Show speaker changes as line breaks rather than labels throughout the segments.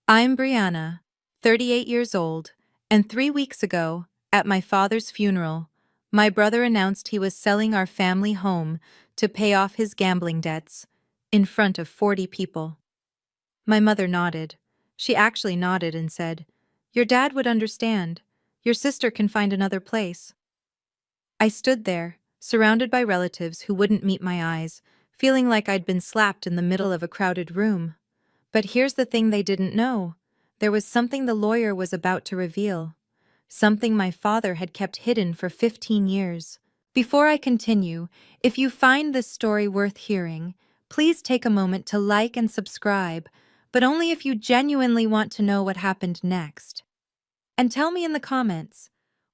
I'm Brianna, 38 years old, and 3 weeks ago, at my father's funeral, my brother announced he was selling our family home to pay off his gambling debts in front of 40 people. My mother nodded. She actually nodded and said, "Your dad would understand. Your sister can find another place." I stood there, surrounded by relatives who wouldn't meet my eyes, feeling like I'd been slapped in the middle of a crowded room. But here's the thing they didn't know. There was something the lawyer was about to reveal. Something my father had kept hidden for 15 years. Before I continue, if you find this story worth hearing, please take a moment to like and subscribe, but only if you genuinely want to know what happened next. And tell me in the comments,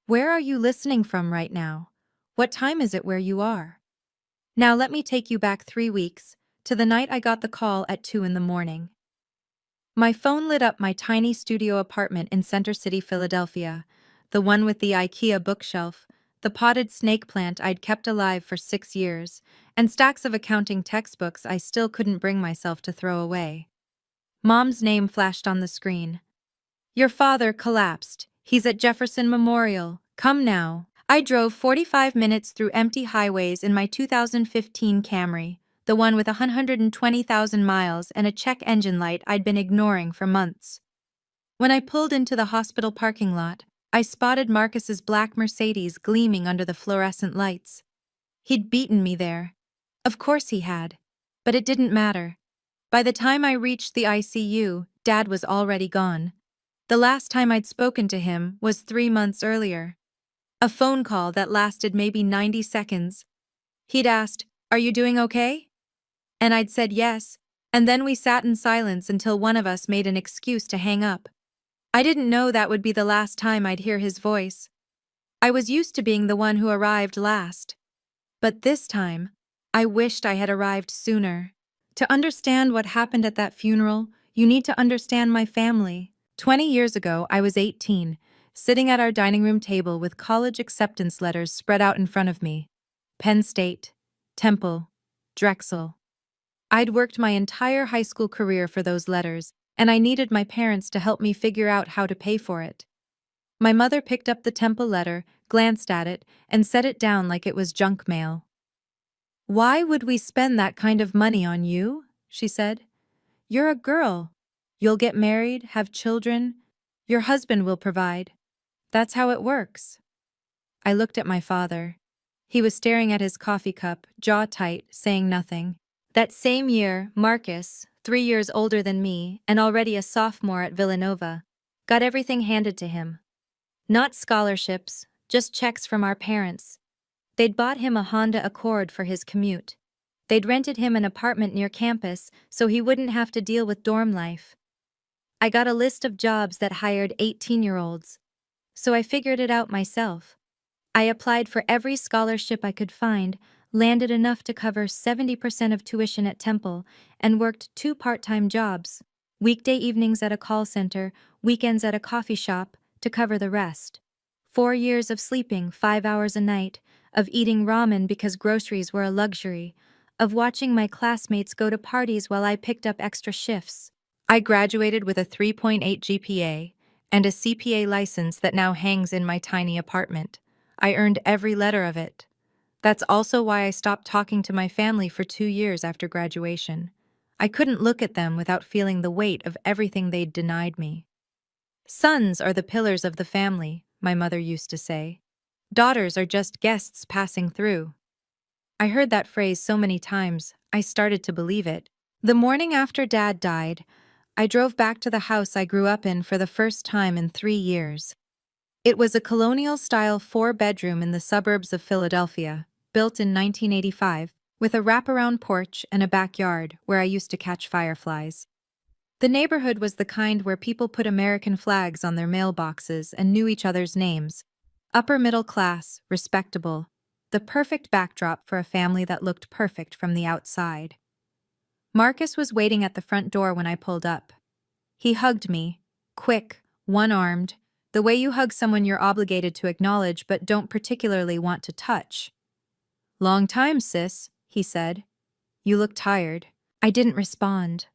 where are you listening from right now? What time is it where you are? Now let me take you back 3 weeks, to the night I got the call at 2 in the morning. My phone lit up my tiny studio apartment in Center City, Philadelphia, the one with the IKEA bookshelf, the potted snake plant I'd kept alive for 6 years, and stacks of accounting textbooks I still couldn't bring myself to throw away. Mom's name flashed on the screen. "Your father collapsed. He's at Jefferson Memorial. Come now." I drove 45 minutes through empty highways in my 2015 Camry, the one with 120,000 miles and a check engine light I'd been ignoring for months. When I pulled into the hospital parking lot, I spotted Marcus's black Mercedes gleaming under the fluorescent lights. He'd beaten me there. Of course he had. But it didn't matter. By the time I reached the ICU, Dad was already gone. The last time I'd spoken to him was 3 months earlier. A phone call that lasted maybe 90 seconds. He'd asked, "Are you doing okay?" And I'd said yes, and then we sat in silence until one of us made an excuse to hang up. I didn't know that would be the last time I'd hear his voice. I was used to being the one who arrived last. But this time, I wished I had arrived sooner. To understand what happened at that funeral, you need to understand my family. 20 years ago, I was 18, sitting at our dining room table with college acceptance letters spread out in front of me. Penn State, Temple, Drexel. I'd worked my entire high school career for those letters, and I needed my parents to help me figure out how to pay for it. My mother picked up the Temple letter, glanced at it, and set it down like it was junk mail. "Why would we spend that kind of money on you?" she said. "You're a girl. You'll get married, have children. Your husband will provide. That's how it works." I looked at my father. He was staring at his coffee cup, jaw tight, saying nothing. That same year, Marcus, 3 years older than me and already a sophomore at Villanova, got everything handed to him. Not scholarships, just checks from our parents. They'd bought him a Honda Accord for his commute. They'd rented him an apartment near campus so he wouldn't have to deal with dorm life. I got a list of jobs that hired 18-year-olds, so I figured it out myself. I applied for every scholarship I could find, landed enough to cover 70% of tuition at Temple, and worked 2 part-time jobs, weekday evenings at a call center, weekends at a coffee shop, to cover the rest. 4 years of sleeping 5 hours a night, of eating ramen because groceries were a luxury, of watching my classmates go to parties while I picked up extra shifts. I graduated with a 3.8 GPA and a CPA license that now hangs in my tiny apartment. I earned every letter of it. That's also why I stopped talking to my family for 2 years after graduation. I couldn't look at them without feeling the weight of everything they'd denied me. "Sons are the pillars of the family," my mother used to say. "Daughters are just guests passing through." I heard that phrase so many times, I started to believe it. The morning after Dad died, I drove back to the house I grew up in for the first time in 3 years. It was a colonial-style 4-bedroom in the suburbs of Philadelphia, built in 1985, with a wraparound porch and a backyard where I used to catch fireflies. The neighborhood was the kind where people put American flags on their mailboxes and knew each other's names. Upper middle class, respectable, the perfect backdrop for a family that looked perfect from the outside. Marcus was waiting at the front door when I pulled up. He hugged me, quick, one-armed, the way you hug someone you're obligated to acknowledge but don't particularly want to touch. "Long time, sis," he said. "You look tired." I didn't respond.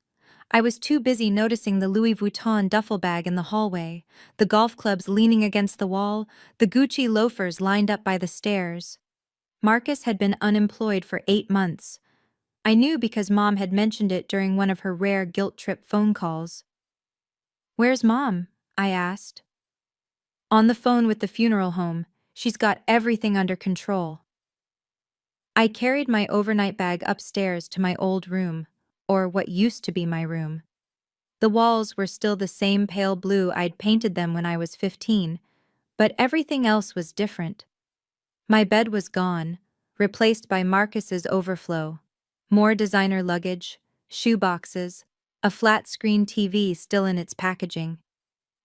I was too busy noticing the Louis Vuitton duffel bag in the hallway, the golf clubs leaning against the wall, the Gucci loafers lined up by the stairs. Marcus had been unemployed for 8 months. I knew because Mom had mentioned it during one of her rare guilt-trip phone calls. "Where's Mom?" I asked. "On the phone with the funeral home. She's got everything under control." I carried my overnight bag upstairs to my old room, or what used to be my room. The walls were still the same pale blue I'd painted them when I was 15, but everything else was different. My bed was gone, replaced by Marcus's overflow. More designer luggage, shoe boxes, a flat-screen TV still in its packaging.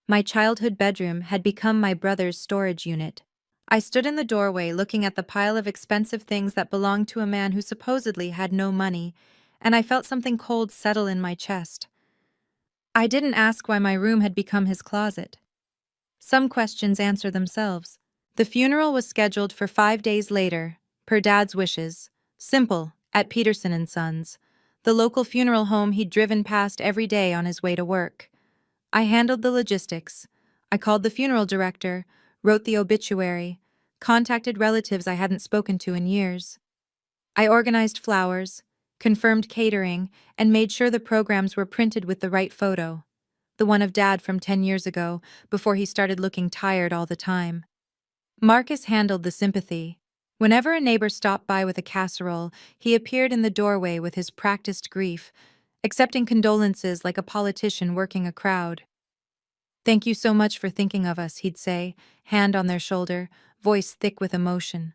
My childhood bedroom had become my brother's storage unit. I stood in the doorway looking at the pile of expensive things that belonged to a man who supposedly had no money, and I felt something cold settle in my chest. I didn't ask why my room had become his closet. Some questions answer themselves. The funeral was scheduled for 5 days later, per Dad's wishes. Simple, at Peterson and Sons, the local funeral home he'd driven past every day on his way to work. I handled the logistics. I called the funeral director, wrote the obituary, contacted relatives I hadn't spoken to in years. I organized flowers, confirmed catering, and made sure the programs were printed with the right photo. The one of Dad from 10 years ago, before he started looking tired all the time. Marcus handled the sympathy. Whenever a neighbor stopped by with a casserole, he appeared in the doorway with his practiced grief, accepting condolences like a politician working a crowd. "Thank you so much for thinking of us," he'd say, hand on their shoulder, voice thick with emotion.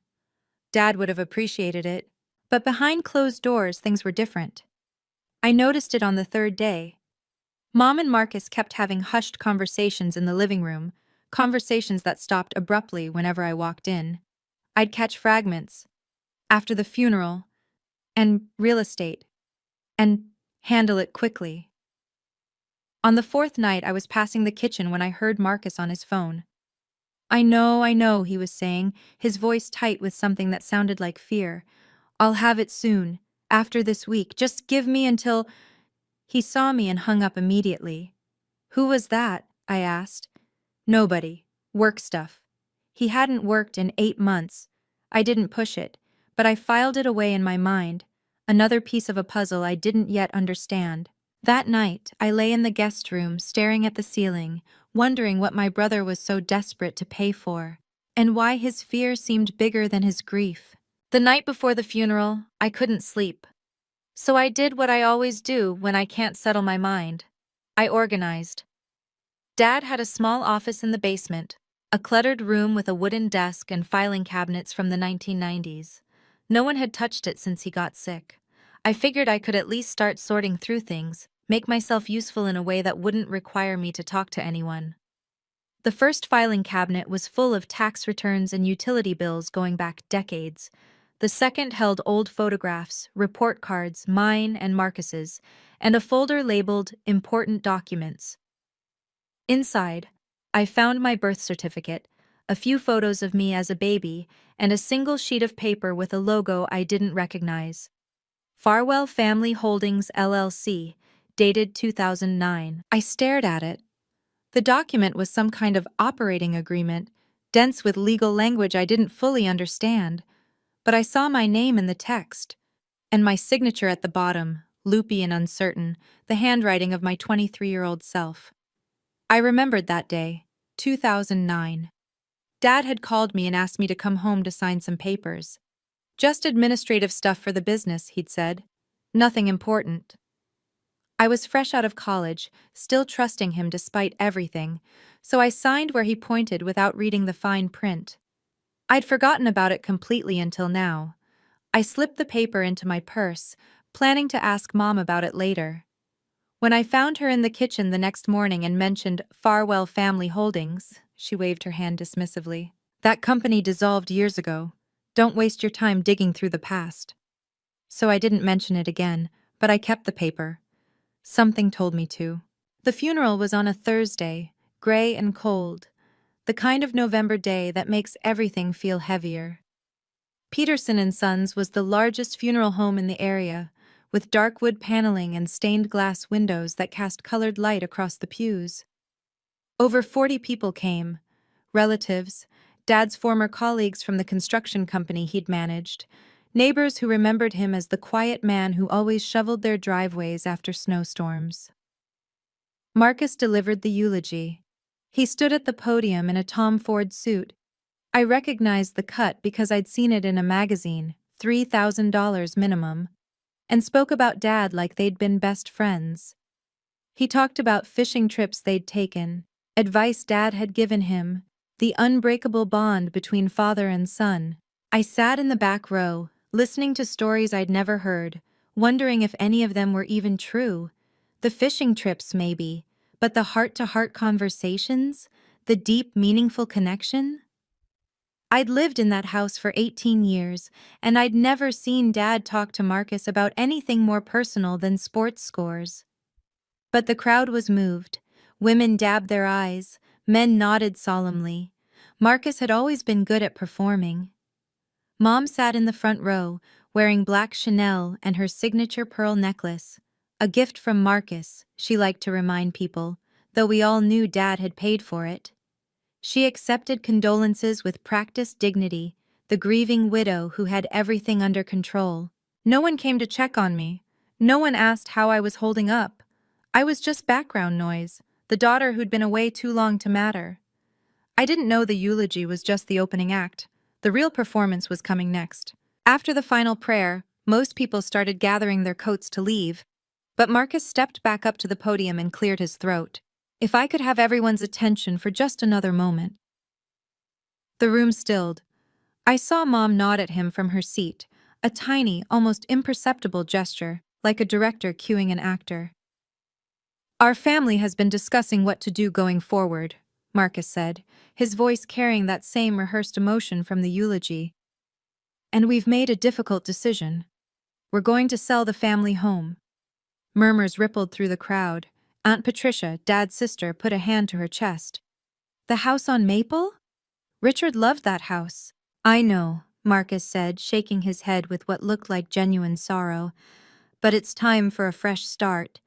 Dad would have appreciated it. But behind closed doors, things were different. I noticed it on the 3rd day. Mom and Marcus kept having hushed conversations in the living room, conversations that stopped abruptly whenever I walked in. I'd catch fragments. After the funeral, and real estate, and handle it quickly. On the 4th night, I was passing the kitchen when I heard Marcus on his phone. I know," he was saying, his voice tight with something that sounded like fear. "I'll have it soon, after this week. Just give me until—" He saw me and hung up immediately. "Who was that?" I asked. "Nobody. Work stuff." He hadn't worked in 8 months. I didn't push it, but I filed it away in my mind, another piece of a puzzle I didn't yet understand. That night, I lay in the guest room staring at the ceiling, wondering what my brother was so desperate to pay for, and why his fear seemed bigger than his grief. The night before the funeral, I couldn't sleep. So I did what I always do when I can't settle my mind. I organized. Dad had a small office in the basement, a cluttered room with a wooden desk and filing cabinets from the 1990s. No one had touched it since he got sick. I figured I could at least start sorting through things, make myself useful in a way that wouldn't require me to talk to anyone. The first filing cabinet was full of tax returns and utility bills going back decades. The second held old photographs, report cards, mine and Marcus's, and a folder labeled Important Documents. Inside, I found my birth certificate, a few photos of me as a baby, and a single sheet of paper with a logo I didn't recognize. Farwell Family Holdings LLC, dated 2009. I stared at it. The document was some kind of operating agreement, dense with legal language I didn't fully understand, but I saw my name in the text, and my signature at the bottom, loopy and uncertain, the handwriting of my 23-year-old self. I remembered that day, 2009. Dad had called me and asked me to come home to sign some papers. Just administrative stuff for the business, he'd said. Nothing important. I was fresh out of college, still trusting him despite everything, so I signed where he pointed without reading the fine print. I'd forgotten about it completely until now. I slipped the paper into my purse, planning to ask Mom about it later. When I found her in the kitchen the next morning and mentioned Farwell Family Holdings, she waved her hand dismissively. "That company dissolved years ago. Don't waste your time digging through the past." So I didn't mention it again, but I kept the paper. Something told me to. The funeral was on a Thursday, gray and cold, the kind of November day that makes everything feel heavier. Peterson and Sons was the largest funeral home in the area, with dark wood paneling and stained glass windows that cast colored light across the pews. Over 40 people came: relatives, Dad's former colleagues from the construction company he'd managed, neighbors who remembered him as the quiet man who always shoveled their driveways after snowstorms. Marcus delivered the eulogy. He stood at the podium in a Tom Ford suit. I recognized the cut because I'd seen it in a magazine, $3,000 minimum, and spoke about Dad like they'd been best friends. He talked about fishing trips they'd taken, advice Dad had given him, the unbreakable bond between father and son. I sat in the back row, listening to stories I'd never heard, wondering if any of them were even true. The fishing trips, maybe, but the heart-to-heart conversations, the deep, meaningful connection? I'd lived in that house for 18 years, and I'd never seen Dad talk to Marcus about anything more personal than sports scores. But the crowd was moved. Women dabbed their eyes, men nodded solemnly. Marcus had always been good at performing. Mom sat in the front row, wearing black Chanel and her signature pearl necklace. A gift from Marcus, she liked to remind people, though we all knew Dad had paid for it. She accepted condolences with practiced dignity, the grieving widow who had everything under control. No one came to check on me. No one asked how I was holding up. I was just background noise, the daughter who'd been away too long to matter. I didn't know the eulogy was just the opening act. The real performance was coming next. After the final prayer, most people started gathering their coats to leave, but Marcus stepped back up to the podium and cleared his throat. If I could have everyone's attention for just another moment. The room stilled. I saw Mom nod at him from her seat, a tiny, almost imperceptible gesture, like a director cueing an actor. Our family has been discussing what to do going forward, Marcus said, his voice carrying that same rehearsed emotion from the eulogy. And we've made a difficult decision. We're going to sell the family home. Murmurs rippled through the crowd. Aunt Patricia, Dad's sister, put a hand to her chest. The house on Maple? Richard loved that house. I know, Marcus said, shaking his head with what looked like genuine sorrow. But it's time for a fresh start.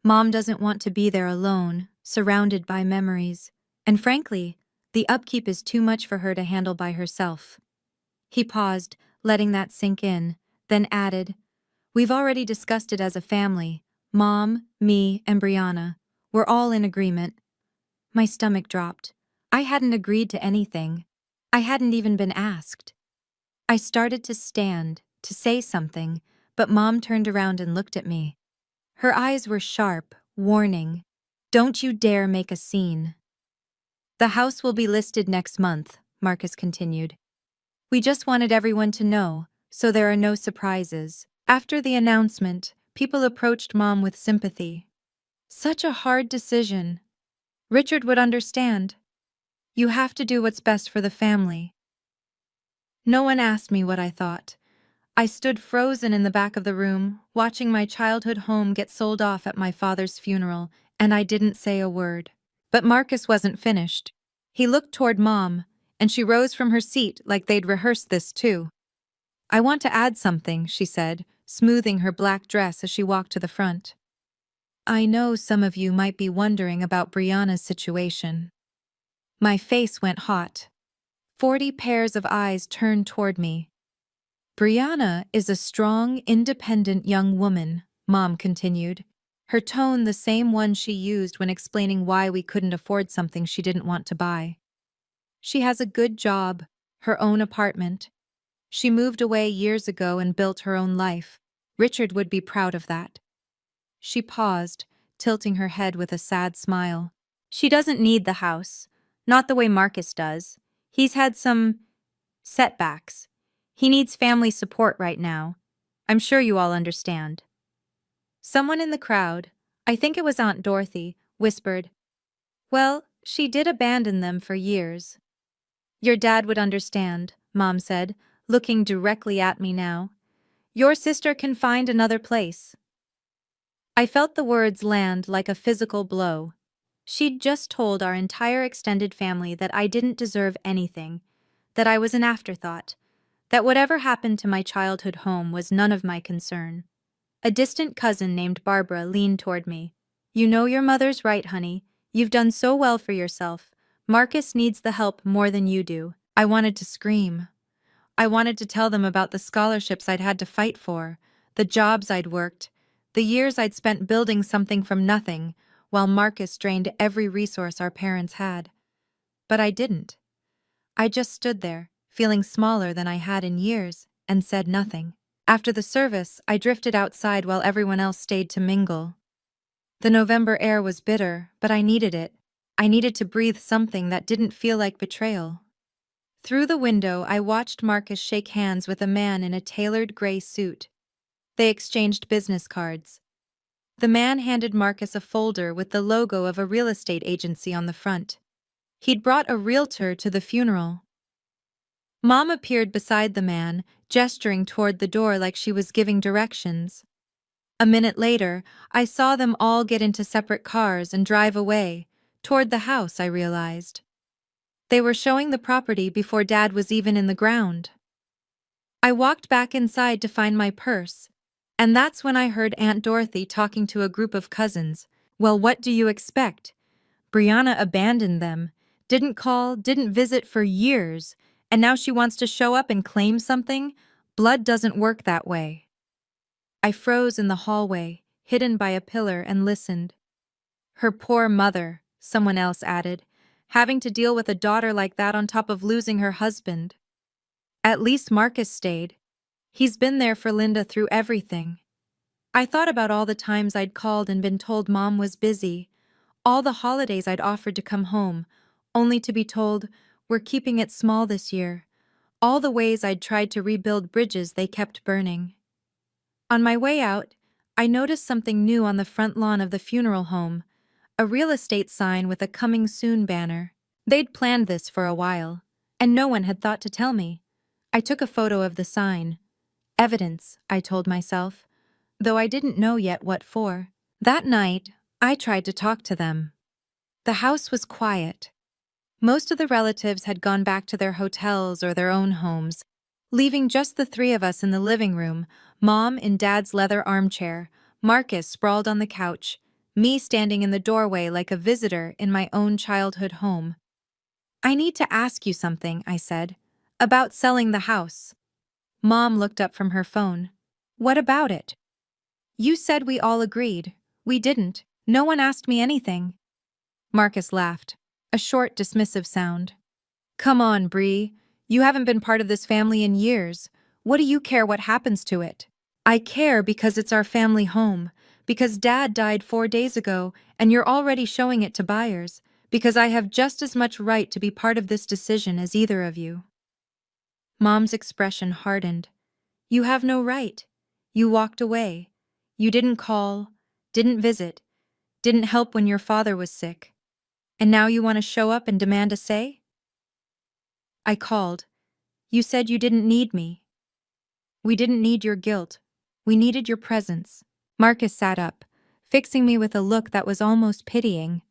Mom doesn't want to be there alone, surrounded by memories. And frankly, the upkeep is too much for her to handle by herself. He paused, letting that sink in, then added, We've already discussed it as a family. Mom, me, and Brianna. We're all in agreement. My stomach dropped. I hadn't agreed to anything. I hadn't even been asked. I started to stand, to say something, but Mom turned around and looked at me. Her eyes were sharp, warning. Don't you dare make a scene. The house will be listed next month, Marcus continued. We just wanted everyone to know, so there are no surprises. After the announcement, people approached Mom with sympathy. Such a hard decision. Richard would understand. You have to do what's best for the family. No one asked me what I thought. I stood frozen in the back of the room, watching my childhood home get sold off at my father's funeral, and I didn't say a word. But Marcus wasn't finished. He looked toward Mom, and she rose from her seat like they'd rehearsed this too. I want to add something, she said, smoothing her black dress as she walked to the front. I know some of you might be wondering about Brianna's situation. My face went hot. 40 pairs of eyes turned toward me. Brianna is a strong, independent young woman, Mom continued, her tone the same one she used when explaining why we couldn't afford something she didn't want to buy. She has a good job, her own apartment. She moved away years ago and built her own life. Richard would be proud of that. She paused, tilting her head with a sad smile. She doesn't need the house, not the way Marcus does. He's had some setbacks. He needs family support right now. I'm sure you all understand. Someone in the crowd, I think it was Aunt Dorothy, whispered, Well, she did abandon them for years. Your dad would understand, Mom said, looking directly at me now. Your sister can find another place. I felt the words land like a physical blow. She'd just told our entire extended family that I didn't deserve anything, that I was an afterthought, that whatever happened to my childhood home was none of my concern. A distant cousin named Barbara leaned toward me. "You know your mother's right, honey. You've done so well for yourself. Marcus needs the help more than you do." I wanted to scream. I wanted to tell them about the scholarships I'd had to fight for, the jobs I'd worked, the years I'd spent building something from nothing, while Marcus drained every resource our parents had. But I didn't. I just stood there, feeling smaller than I had in years, and said nothing. After the service, I drifted outside while everyone else stayed to mingle. The November air was bitter, but I needed it. I needed to breathe something that didn't feel like betrayal. Through the window, I watched Marcus shake hands with a man in a tailored gray suit. They exchanged business cards. The man handed Marcus a folder with the logo of a real estate agency on the front. He'd brought a realtor to the funeral. Mom appeared beside the man, gesturing toward the door like she was giving directions. A minute later, I saw them all get into separate cars and drive away, toward the house, I realized. They were showing the property before Dad was even in the ground. I walked back inside to find my purse, and that's when I heard Aunt Dorothy talking to a group of cousins. "Well, what do you expect? Brianna abandoned them, didn't call, didn't visit for years, and now she wants to show up and claim something? Blood doesn't work that way." I froze in the hallway, hidden by a pillar, and listened. "Her poor mother," someone else added, "having to deal with a daughter like that on top of losing her husband." At least Marcus stayed. He's been there for Linda through everything. I thought about all the times I'd called and been told Mom was busy, all the holidays I'd offered to come home, only to be told, "We're keeping it small this year," all the ways I'd tried to rebuild bridges they kept burning. On my way out, I noticed something new on the front lawn of the funeral home, a real estate sign with a "Coming Soon" banner. They'd planned this for a while, and no one had thought to tell me. I took a photo of the sign. Evidence, I told myself, though I didn't know yet what for. That night, I tried to talk to them. The house was quiet. Most of the relatives had gone back to their hotels or their own homes, leaving just the three of us in the living room, Mom in Dad's leather armchair, Marcus sprawled on the couch, me standing in the doorway like a visitor in my own childhood home. "I need to ask you something," I said, "about selling the house." Mom looked up from her phone. "What about it?" "You said we all agreed. We didn't. No one asked me anything." Marcus laughed, a short, dismissive sound. "Come on, Bree. You haven't been part of this family in years. What do you care what happens to it?" "I care because it's our family home, because Dad died 4 days ago and you're already showing it to buyers, because I have just as much right to be part of this decision as either of you." Mom's expression hardened. "You have no right. You walked away. You didn't call, didn't visit, didn't help when your father was sick. And now you want to show up and demand a say?" I called. "You said you didn't need me." "We didn't need your guilt. We needed your presence." Marcus sat up, fixing me with a look that was almost pitying.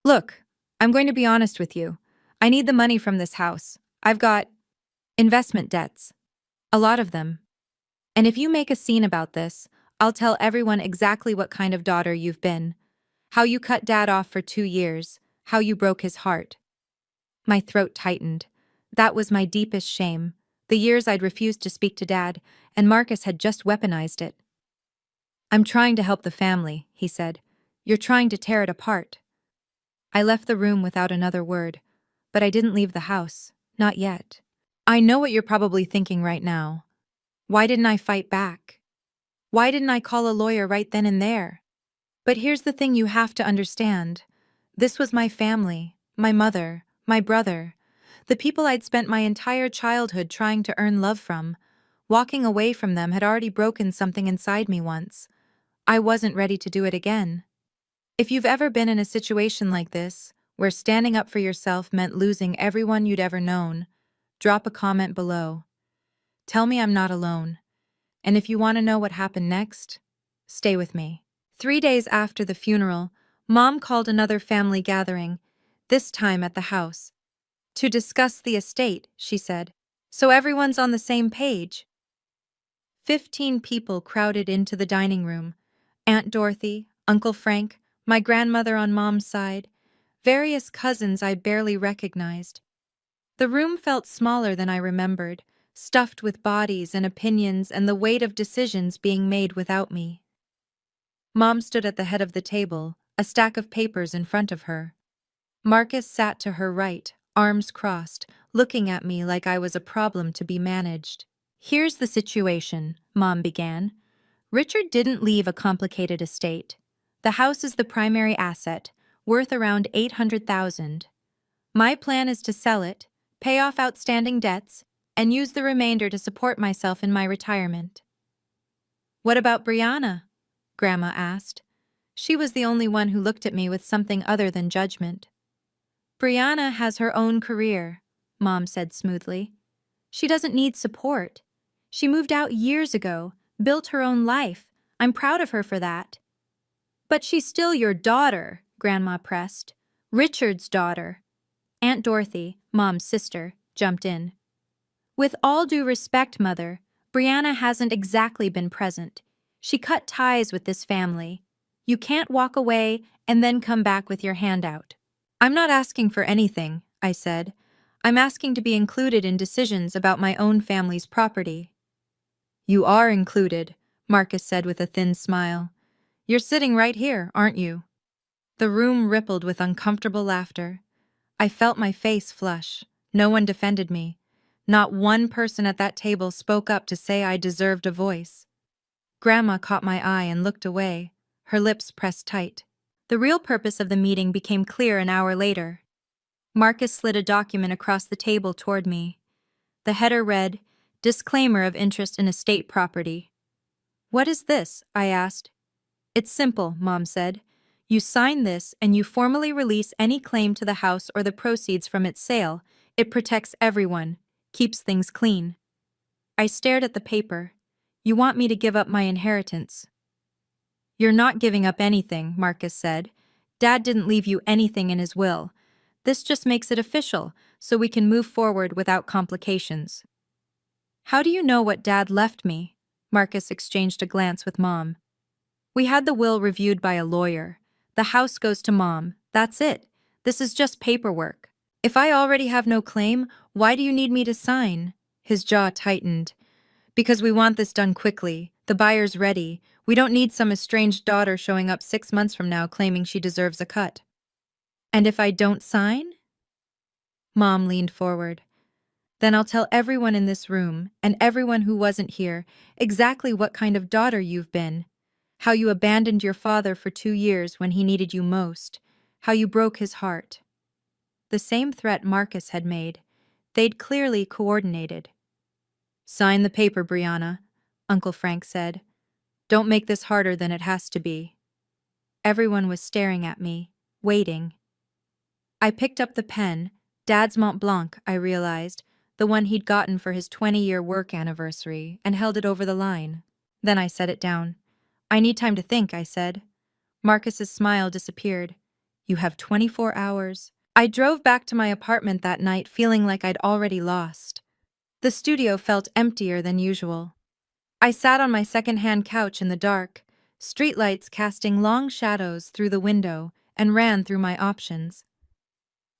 "Look, I'm going to be honest with you. I need the money from this house. I've got investment debts. A lot of them. And if you make a scene about this, I'll tell everyone exactly what kind of daughter you've been. How you cut Dad off for 2 years. How you broke his heart." My throat tightened. That was my deepest shame. The years I'd refused to speak to Dad, and Marcus had just weaponized it. "I'm trying to help the family," he said. "You're trying to tear it apart." I left the room without another word, but I didn't leave the house. Not yet. I know what you're probably thinking right now. Why didn't I fight back? Why didn't I call a lawyer right then and there? But here's the thing you have to understand. This was my family, my mother, my brother, the people I'd spent my entire childhood trying to earn love from. Walking away from them had already broken something inside me once. I wasn't ready to do it again. If you've ever been in a situation like this, where standing up for yourself meant losing everyone you'd ever known, drop a comment below. Tell me I'm not alone. And if you want to know what happened next, stay with me. 3 days after the funeral, Mom called another family gathering, this time at the house. "To discuss the estate," she said. "So everyone's on the same page." 15 people crowded into the dining room. Aunt Dorothy, Uncle Frank, my grandmother on Mom's side, various cousins I barely recognized. The room felt smaller than I remembered, stuffed with bodies and opinions and the weight of decisions being made without me. Mom stood at the head of the table, a stack of papers in front of her. Marcus sat to her right, arms crossed, looking at me like I was a problem to be managed. "Here's the situation," Mom began. "Richard didn't leave a complicated estate. The house is the primary asset, worth around $800,000. My plan is to sell it, pay off outstanding debts, and use the remainder to support myself in my retirement." "What about Brianna?" Grandma asked. She was the only one who looked at me with something other than judgment. "Brianna has her own career," Mom said smoothly. "She doesn't need support. She moved out years ago, built her own life. I'm proud of her for that." "But she's still your daughter," Grandma pressed. "Richard's daughter." Aunt Dorothy, Mom's sister, jumped in. "With all due respect, Mother, Brianna hasn't exactly been present. She cut ties with this family. You can't walk away and then come back with your hand out." "I'm not asking for anything," I said. "I'm asking to be included in decisions about my own family's property." "You are included," Marcus said with a thin smile. "You're sitting right here, aren't you?" The room rippled with uncomfortable laughter. I felt my face flush. No one defended me. Not one person at that table spoke up to say I deserved a voice. Grandma caught my eye and looked away, her lips pressed tight. The real purpose of the meeting became clear an hour later. Marcus slid a document across the table toward me. The header read, "Disclaimer of interest in estate property." "What is this?" I asked. "It's simple," Mom said. "You sign this and you formally release any claim to the house or the proceeds from its sale. It protects everyone, keeps things clean." I stared at the paper. "You want me to give up my inheritance?" "You're not giving up anything," Marcus said. "Dad didn't leave you anything in his will. This just makes it official, so we can move forward without complications." "How do you know what Dad left me?" Marcus exchanged a glance with Mom. "We had the will reviewed by a lawyer. The house goes to Mom. That's it. This is just paperwork. If I already have no claim, why do you need me to sign?" His jaw tightened. "Because we want this done quickly. The buyer's ready. We don't need some estranged daughter showing up 6 months from now claiming she deserves a cut." "And if I don't sign?" Mom leaned forward. "Then I'll tell everyone in this room, and everyone who wasn't here, exactly what kind of daughter you've been. How you abandoned your father for 2 years when he needed you most. How you broke his heart." The same threat Marcus had made. They'd clearly coordinated. "Sign the paper, Brianna," Uncle Frank said. "Don't make this harder than it has to be." Everyone was staring at me, waiting. I picked up the pen, Dad's Mont Blanc, I realized, the one he'd gotten for his 20-year work anniversary, and held it over the line. Then I set it down. "I need time to think," I said. Marcus's smile disappeared. "You have 24 hours. I drove back to my apartment that night feeling like I'd already lost. The studio felt emptier than usual. I sat on my second-hand couch in the dark, streetlights casting long shadows through the window, and ran through my options.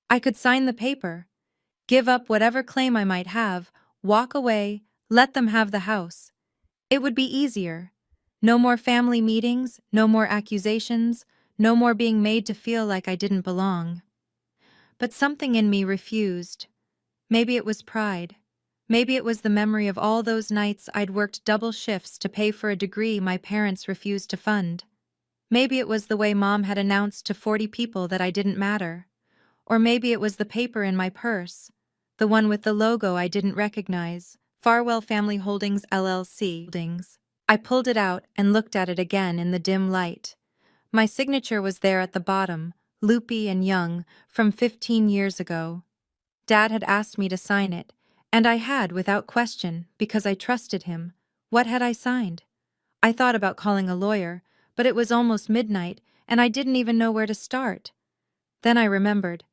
I could sign the paper, give up whatever claim I might have, walk away, let them have the house. It would be easier. No more family meetings, no more accusations, no more being made to feel like I didn't belong. But something in me refused. Maybe it was pride. Maybe it was the memory of all those nights I'd worked double shifts to pay for a degree my parents refused to fund. Maybe it was the way Mom had announced to 40 people that I didn't matter. Or maybe it was the paper in my purse, the one with the logo I didn't recognize, Farwell Family Holdings LLC. I pulled it out and looked at it again in the dim light. My signature was there at the bottom, loopy and young, from 15 years ago. Dad had asked me to sign it, and I had without question, because I trusted him. What had I signed? I thought about calling a lawyer, but it was almost midnight, and I didn't even know where to start. Then I remembered.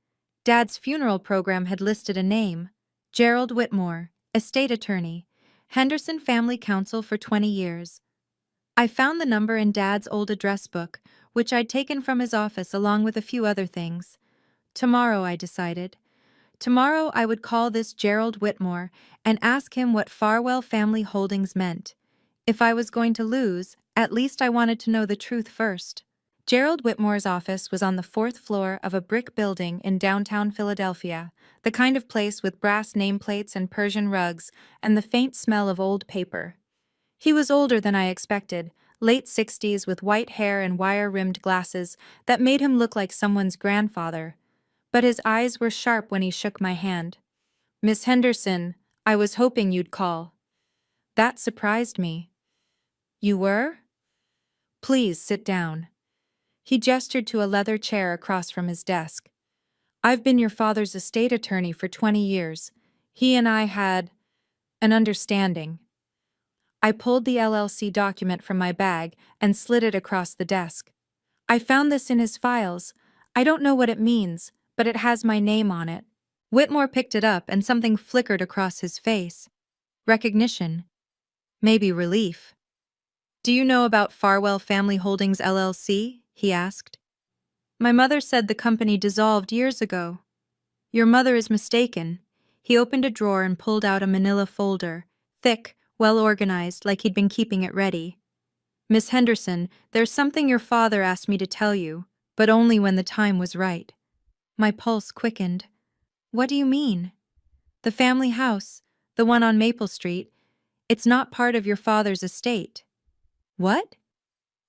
Dad's funeral program had listed a name, Gerald Whitmore, estate attorney, Henderson Family Council for 20 years. I found the number in Dad's old address book, which I'd taken from his office along with a few other things. Tomorrow, I decided. Tomorrow I would call this Gerald Whitmore and ask him what Farwell Family Holdings meant. If I was going to lose, at least I wanted to know the truth first. Gerald Whitmore's office was on the 4th floor of a brick building in downtown Philadelphia, the kind of place with brass nameplates and Persian rugs and the faint smell of old paper. He was older than I expected, late 60s with white hair and wire-rimmed glasses that made him look like someone's grandfather. But his eyes were sharp when he shook my hand. "Miss Henderson, I was hoping you'd call." That surprised me. "You were? Please sit down." He gestured to a leather chair across from his desk. "I've been your father's estate attorney for 20 years. He and I had an understanding." I pulled the LLC document from my bag and slid it across the desk. "I found this in his files. I don't know what it means, but it has my name on it." Whitmore picked it up and something flickered across his face. Recognition. Maybe relief. "Do you know about Farwell Family Holdings LLC?" he asked. "My mother said the company dissolved years ago." "Your mother is mistaken." He opened a drawer and pulled out a manila folder, thick, well-organized, like he'd been keeping it ready. "Miss Henderson, there's something your father asked me to tell you, but only when the time was right." My pulse quickened. "What do you mean?" "The family house, the one on Maple Street, it's not part of your father's estate." "What?"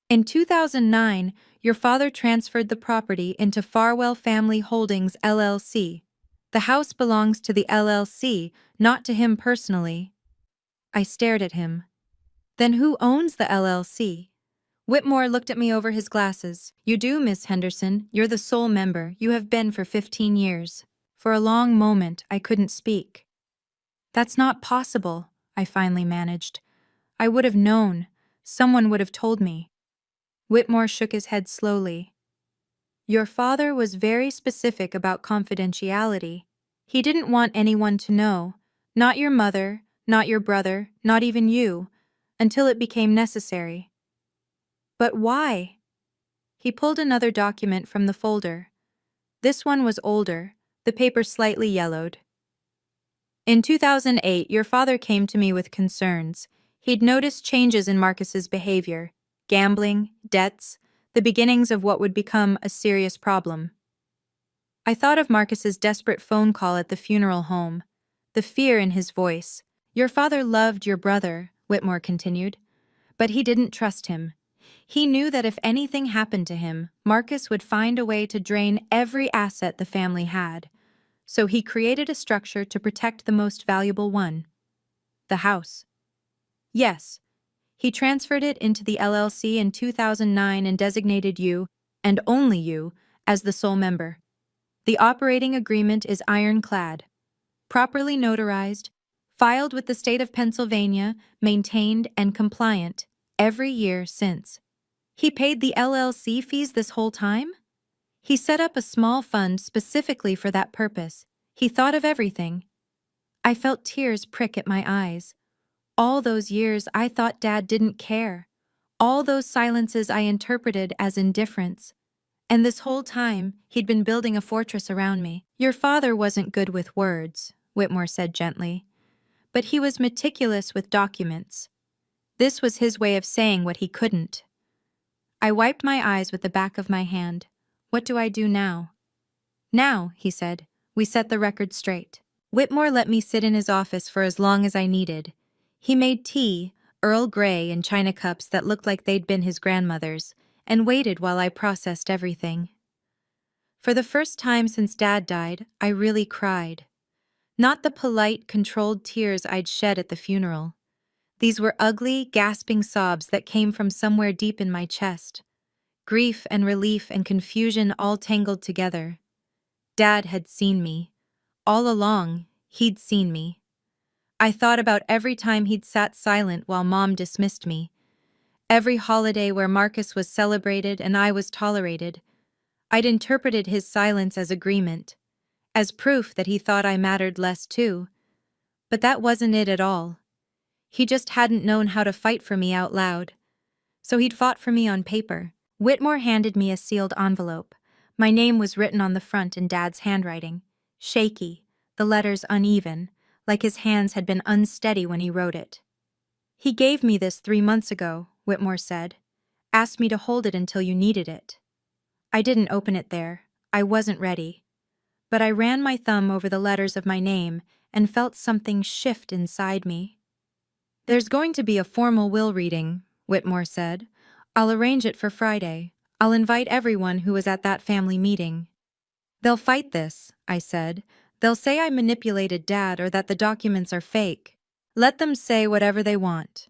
"In 2009, your father transferred the property into Farwell Family Holdings LLC. The house belongs to the LLC, not to him personally." I stared at him. "Then who owns the LLC?" Whitmore looked at me over his glasses. "You do, Miss Henderson. You're the sole member. You have been for 15 years. For a long moment, I couldn't speak. "That's not possible," I finally managed. "I would have known. Someone would have told me." Whitmore shook his head slowly. "Your father was very specific about confidentiality. He didn't want anyone to know. Not your mother, not your brother, not even you, until it became necessary." "But why?" He pulled another document from the folder. This one was older, the paper slightly yellowed. "In 2008, your father came to me with concerns. He'd noticed changes in Marcus's behavior, gambling, debts, the beginnings of what would become a serious problem." I thought of Marcus's desperate phone call at the funeral home, the fear in his voice. "Your father loved your brother," Whitmore continued, "but he didn't trust him. He knew that if anything happened to him, Marcus would find a way to drain every asset the family had. So he created a structure to protect the most valuable one, the house." "Yes. He transferred it into the LLC in 2009 and designated you, and only you, as the sole member. The operating agreement is ironclad, properly notarized, filed with the state of Pennsylvania, maintained and compliant every year since." "He paid the LLC fees this whole time?" "He set up a small fund specifically for that purpose. He thought of everything." I felt tears prick at my eyes. All those years I thought Dad didn't care. All those silences I interpreted as indifference. And this whole time, he'd been building a fortress around me. "Your father wasn't good with words," Whitmore said gently. "But he was meticulous with documents. This was his way of saying what he couldn't." I wiped my eyes with the back of my hand. "What do I do now?" "Now," he said, "we set the record straight." Whitmore let me sit in his office for as long as I needed. He made tea, Earl Grey in china cups that looked like they'd been his grandmother's, and waited while I processed everything. For the first time since Dad died, I really cried. Not the polite, controlled tears I'd shed at the funeral. These were ugly, gasping sobs that came from somewhere deep in my chest. Grief and relief and confusion all tangled together. Dad had seen me. All along, he'd seen me. I thought about every time he'd sat silent while Mom dismissed me. Every holiday where Marcus was celebrated and I was tolerated. I'd interpreted his silence as agreement, as proof that he thought I mattered less too. But that wasn't it at all. He just hadn't known how to fight for me out loud. So he'd fought for me on paper. Whitmore handed me a sealed envelope. My name was written on the front in Dad's handwriting. Shaky, the letters uneven, like his hands had been unsteady when he wrote it. He gave me this 3 months ago, Whitmore said. Asked me to hold it until you needed it. I didn't open it there. I wasn't ready. But I ran my thumb over the letters of my name and felt something shift inside me. There's going to be a formal will reading, Whitmore said. I'll arrange it for Friday. I'll invite everyone who was at that family meeting. They'll fight this, I said. They'll say I manipulated Dad or that the documents are fake. Let them say whatever they want.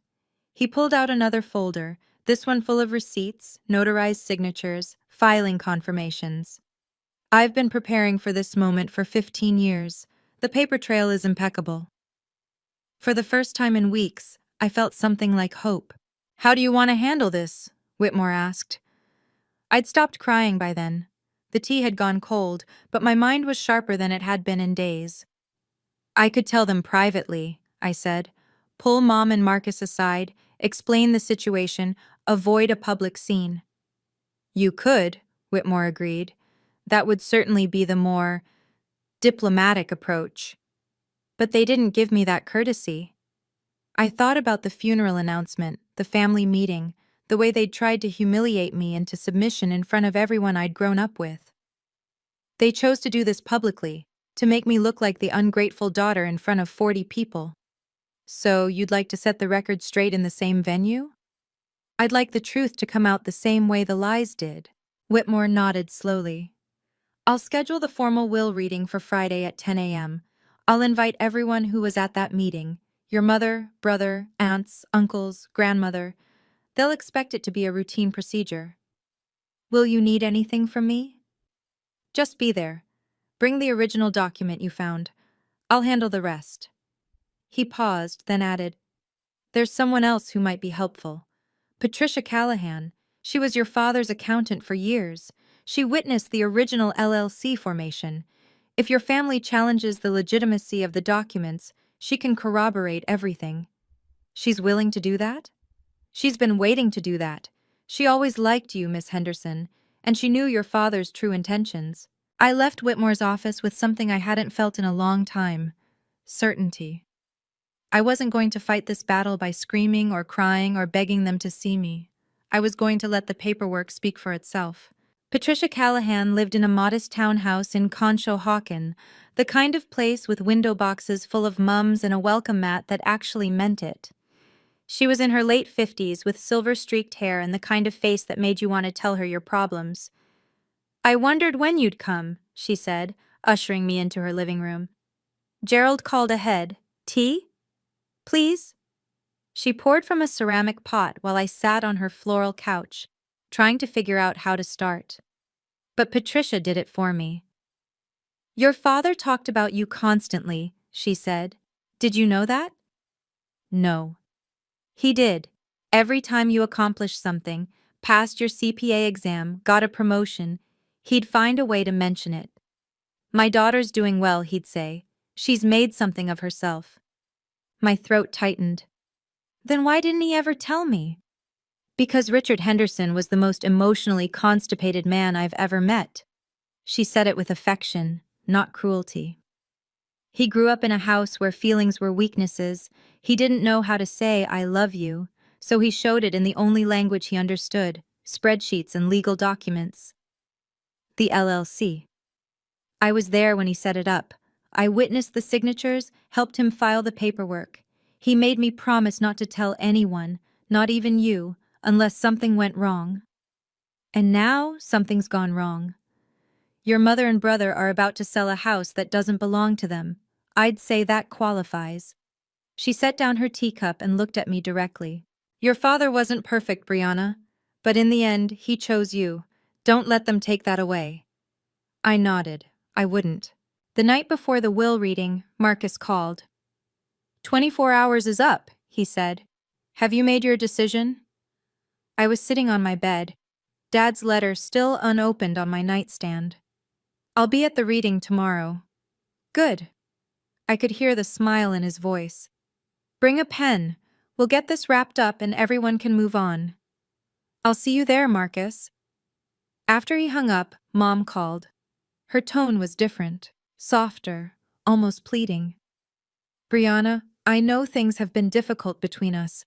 He pulled out another folder, this one full of receipts, notarized signatures, filing confirmations. I've been preparing for this moment for 15 years. The paper trail is impeccable. For the first time in weeks, I felt something like hope. How do you want to handle this? Whitmore asked. I'd stopped crying by then. The tea had gone cold, but my mind was sharper than it had been in days. I could tell them privately, I said. Pull Mom and Marcus aside, explain the situation, avoid a public scene. You could, Whitmore agreed. That would certainly be the more diplomatic approach. But they didn't give me that courtesy. I thought about the funeral announcement, the family meeting, the way they'd tried to humiliate me into submission in front of everyone I'd grown up with. They chose to do this publicly, to make me look like the ungrateful daughter in front of 40 people. So you'd like to set the record straight in the same venue? I'd like the truth to come out the same way the lies did. Whitmore nodded slowly. I'll schedule the formal will reading for Friday at 10 a.m. I'll invite everyone who was at that meeting. Your mother, brother, aunts, uncles, grandmother. They'll expect it to be a routine procedure. Will you need anything from me? Just be there. Bring the original document you found. I'll handle the rest. He paused, then added, There's someone else who might be helpful. Patricia Callahan. She was your father's accountant for years. She witnessed the original LLC formation. If your family challenges the legitimacy of the documents, she can corroborate everything. She's willing to do that? She's been waiting to do that. She always liked you, Miss Henderson, and she knew your father's true intentions. I left Whitmore's office with something I hadn't felt in a long time. Certainty. I wasn't going to fight this battle by screaming or crying or begging them to see me. I was going to let the paperwork speak for itself. Patricia Callahan lived in a modest townhouse in Conshohocken, the kind of place with window boxes full of mums and a welcome mat that actually meant it. She was in her late 50s with silver-streaked hair and the kind of face that made you want to tell her your problems. I wondered when you'd come, she said, ushering me into her living room. Gerald called ahead. Tea? Please? She poured from a ceramic pot while I sat on her floral couch, trying to figure out how to start. But Patricia did it for me. Your father talked about you constantly, she said. Did you know that? No. He did. Every time you accomplished something, passed your CPA exam, got a promotion, he'd find a way to mention it. My daughter's doing well, he'd say. She's made something of herself. My throat tightened. Then why didn't he ever tell me? Because Richard Henderson was the most emotionally constipated man I've ever met. She said it with affection, not cruelty. He grew up in a house where feelings were weaknesses. He didn't know how to say, I love you, so he showed it in the only language he understood, spreadsheets and legal documents. The LLC. I was there when he set it up. I witnessed the signatures, helped him file the paperwork. He made me promise not to tell anyone, not even you, unless something went wrong. And now something's gone wrong. Your mother and brother are about to sell a house that doesn't belong to them. I'd say that qualifies. She set down her teacup and looked at me directly. Your father wasn't perfect, Brianna, but in the end, he chose you. Don't let them take that away. I nodded. I wouldn't. The night before the will reading, Marcus called. 24 hours is up, he said. Have you made your decision? I was sitting on my bed, Dad's letter still unopened on my nightstand. I'll be at the reading tomorrow. Good. I could hear the smile in his voice. Bring a pen. We'll get this wrapped up and everyone can move on. I'll see you there, Marcus. After he hung up, Mom called. Her tone was different, softer, almost pleading. Brianna, I know things have been difficult between us,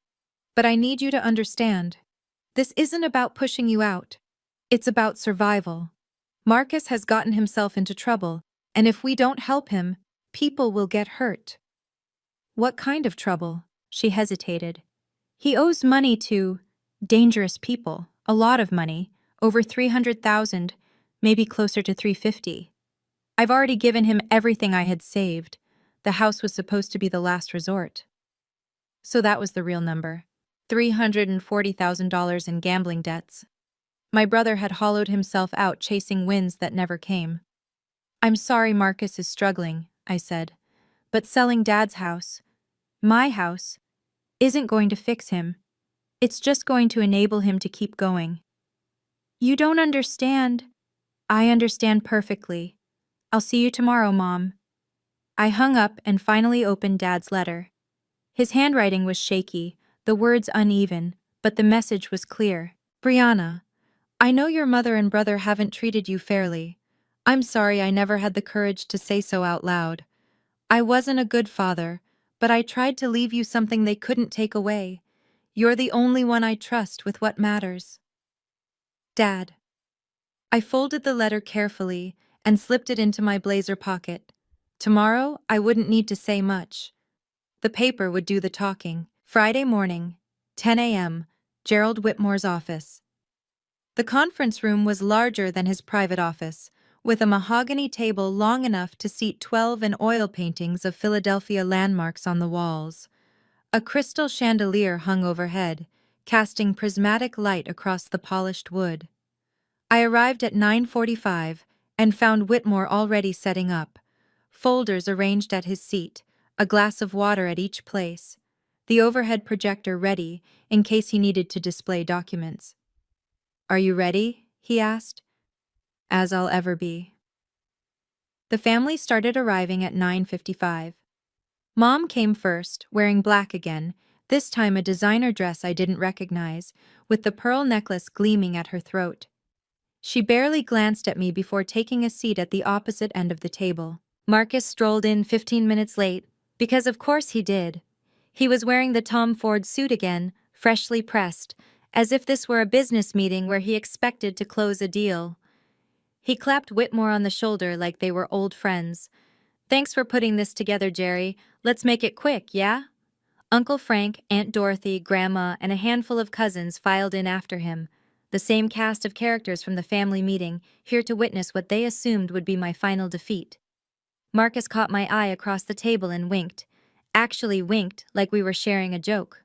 but I need you to understand. This isn't about pushing you out. It's about survival. Marcus has gotten himself into trouble, and if we don't help him, people will get hurt. What kind of trouble? She hesitated. He owes money to dangerous people, a lot of money, over 300,000, maybe closer to 350. I've already given him everything I had saved. The house was supposed to be the last resort. So that was the real number. $340,000 in gambling debts. My brother had hollowed himself out chasing wins that never came. I'm sorry Marcus is struggling, I said, but selling Dad's house, my house, isn't going to fix him. It's just going to enable him to keep going. You don't understand. I understand perfectly. I'll see you tomorrow, Mom. I hung up and finally opened Dad's letter. His handwriting was shaky, the words uneven, but the message was clear. Brianna, I know your mother and brother haven't treated you fairly. I'm sorry I never had the courage to say so out loud. I wasn't a good father, but I tried to leave you something they couldn't take away. You're the only one I trust with what matters. Dad. I folded the letter carefully and slipped it into my blazer pocket. Tomorrow, I wouldn't need to say much. The paper would do the talking. Friday morning, 10 a.m., Gerald Whitmore's office. The conference room was larger than his private office, with a mahogany table long enough to seat 12 and oil paintings of Philadelphia landmarks on the walls. A crystal chandelier hung overhead, casting prismatic light across the polished wood. I arrived at 9:45 and found Whitmore already setting up, folders arranged at his seat, a glass of water at each place, the overhead projector ready in case he needed to display documents. Are you ready? He asked. As I'll ever be. The family started arriving at 9:55. Mom came first, wearing black again, this time a designer dress I didn't recognize, with the pearl necklace gleaming at her throat. She barely glanced at me before taking a seat at the opposite end of the table. Marcus strolled in 15 minutes late, because of course he did. He was wearing the Tom Ford suit again, freshly pressed, as if this were a business meeting where he expected to close a deal. He clapped Whitmore on the shoulder like they were old friends. Thanks for putting this together, Jerry. Let's make it quick, yeah? Uncle Frank, Aunt Dorothy, Grandma, and a handful of cousins filed in after him, the same cast of characters from the family meeting, here to witness what they assumed would be my final defeat. Marcus caught my eye across the table and winked. Actually winked like we were sharing a joke.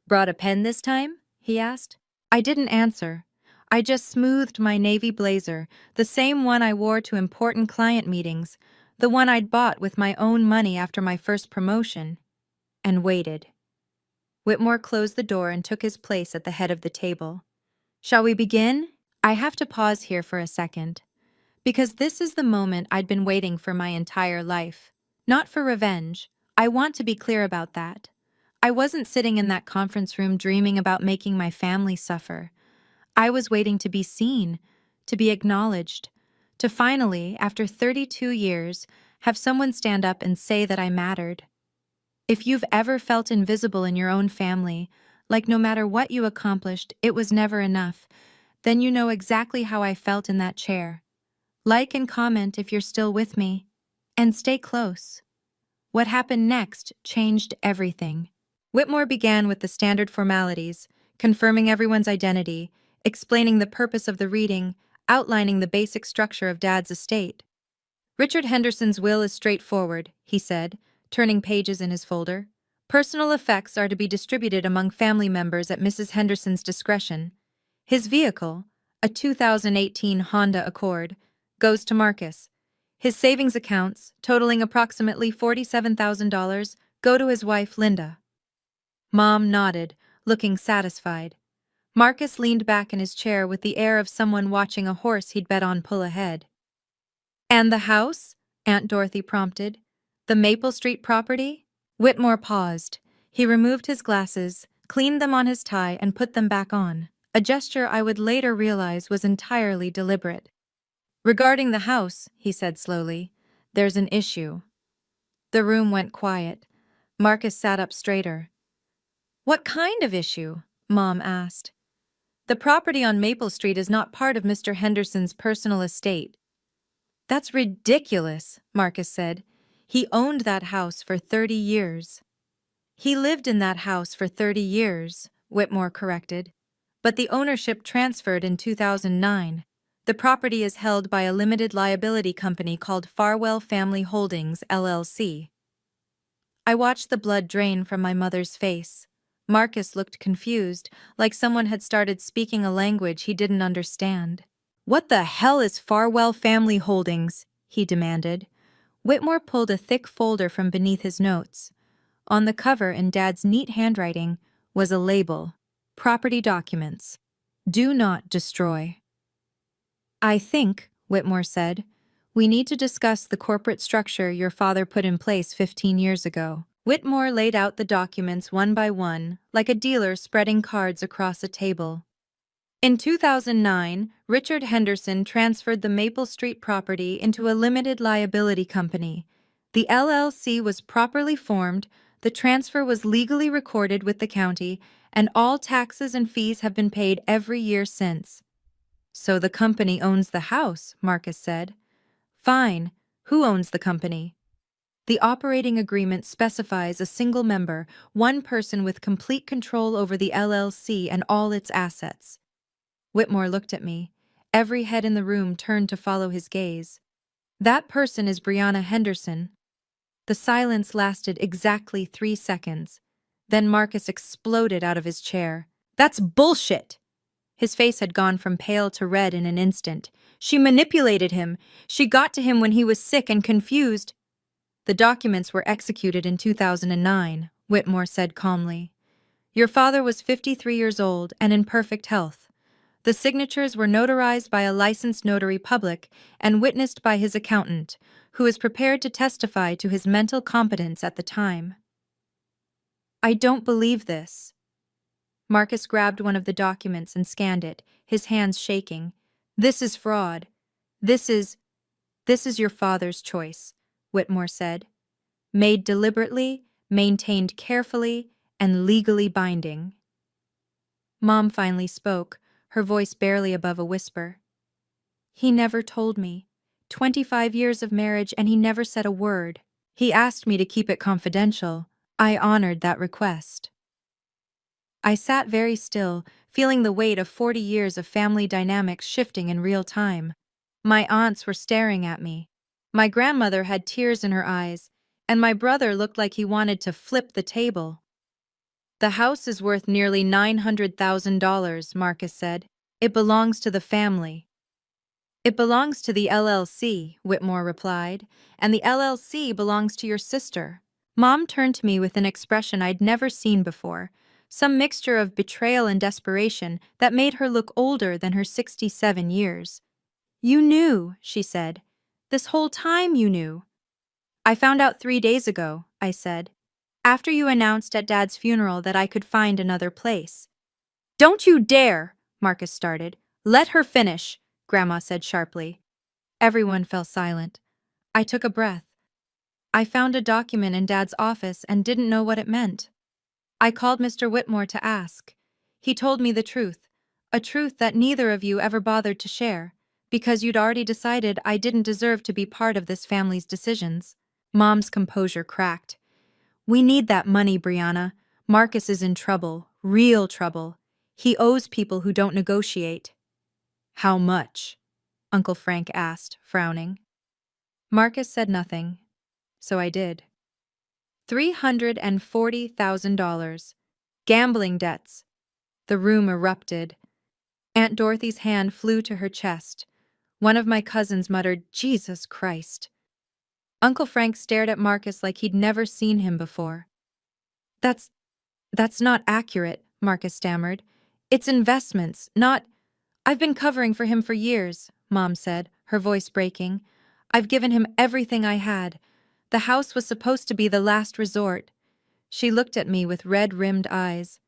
Brought a pen this time? He asked. I didn't answer. I just smoothed my navy blazer, the same one I wore to important client meetings, the one I'd bought with my own money after my first promotion, and waited. Whitmore closed the door and took his place at the head of the table. Shall we begin? I have to pause here for a second, because this is the moment I'd been waiting for my entire life. Not for revenge. I want to be clear about that. I wasn't sitting in that conference room dreaming about making my family suffer. I was waiting to be seen, to be acknowledged, to finally, after 32 years, have someone stand up and say that I mattered. If you've ever felt invisible in your own family, like no matter what you accomplished, it was never enough, then you know exactly how I felt in that chair. Like and comment if you're still with me. And stay close. What happened next changed everything. Whitmore began with the standard formalities, confirming everyone's identity, explaining the purpose of the reading, outlining the basic structure of Dad's estate. Richard Henderson's will is straightforward, he said, turning pages in his folder. Personal effects are to be distributed among family members at Mrs. Henderson's discretion. His vehicle, a 2018 Honda Accord, goes to Marcus. His savings accounts, totaling approximately $47,000, go to his wife, Linda. Mom nodded, looking satisfied. Marcus leaned back in his chair with the air of someone watching a horse he'd bet on pull ahead. And the house? Aunt Dorothy prompted. The Maple Street property? Whitmore paused. He removed his glasses, cleaned them on his tie, and put them back on, a gesture I would later realize was entirely deliberate. "Regarding the house," he said slowly, "there's an issue." The room went quiet. Marcus sat up straighter. "What kind of issue?" Mom asked. "The property on Maple Street is not part of Mr. Henderson's personal estate." "That's ridiculous," Marcus said. "He owned that house for 30 years. "He lived in that house for 30 years, Whitmore corrected. "But the ownership transferred in 2009. The property is held by a limited liability company called Farwell Family Holdings, LLC. I watched the blood drain from my mother's face. Marcus looked confused, like someone had started speaking a language he didn't understand. "What the hell is Farwell Family Holdings?" he demanded. Whitmore pulled a thick folder from beneath his notes. On the cover, in Dad's neat handwriting, was a label: Property Documents. Do not destroy. "I think," Whitmore said, "we need to discuss the corporate structure your father put in place 15 years ago." Whitmore laid out the documents one by one, like a dealer spreading cards across a table. In 2009, Richard Henderson transferred the Maple Street property into a limited liability company. The LLC was properly formed, the transfer was legally recorded with the county, and all taxes and fees have been paid every year since. "So the company owns the house," Marcus said. "Fine. Who owns the company?" "The operating agreement specifies a single member, one person with complete control over the LLC and all its assets." Whitmore looked at me. Every head in the room turned to follow his gaze. "That person is Brianna Henderson." The silence lasted exactly 3 seconds. Then Marcus exploded out of his chair. "That's bullshit!" His face had gone from pale to red in an instant. "She manipulated him. She got to him when he was sick and confused." "The documents were executed in 2009, Whitmore said calmly. "Your father was 53 years old and in perfect health. The signatures were notarized by a licensed notary public and witnessed by his accountant, who is prepared to testify to his mental competence at the time." "I don't believe this." Marcus grabbed one of the documents and scanned it, his hands shaking. "This is fraud. This is your father's choice," Whitmore said. "Made deliberately, maintained carefully, and legally binding." Mom finally spoke, her voice barely above a whisper. "He never told me. 25 years of marriage and he never said a word. He asked me to keep it confidential. I honored that request." I sat very still, feeling the weight of 40 years of family dynamics shifting in real time. My aunts were staring at me. My grandmother had tears in her eyes, and my brother looked like he wanted to flip the table. "The house is worth nearly $900,000, Marcus said. "It belongs to the family." "It belongs to the LLC, Whitmore replied, "and the LLC belongs to your sister." Mom turned to me with an expression I'd never seen before, some mixture of betrayal and desperation that made her look older than her 67 years. "You knew," she said. "This whole time you knew." "I found out 3 days ago," I said, "after you announced at Dad's funeral that I could find another place." "Don't you dare!" Marcus started. "Let her finish," Grandma said sharply. Everyone fell silent. I took a breath. "I found a document in Dad's office and didn't know what it meant. I called Mr. Whitmore to ask. He told me the truth, a truth that neither of you ever bothered to share, because you'd already decided I didn't deserve to be part of this family's decisions." Mom's composure cracked. "We need that money, Brianna. Marcus is in trouble, real trouble. He owes people who don't negotiate." "How much?" Uncle Frank asked, frowning. Marcus said nothing, so I did. $340,000. Gambling debts. The room erupted. Aunt Dorothy's hand flew to her chest. One of my cousins muttered, "Jesus Christ." Uncle Frank stared at Marcus like he'd never seen him before. That's not accurate," Marcus stammered. "It's investments, not—" "I've been covering for him for years," Mom said, her voice breaking. "I've given him everything I had. The house was supposed to be the last resort." She looked at me with red-rimmed eyes.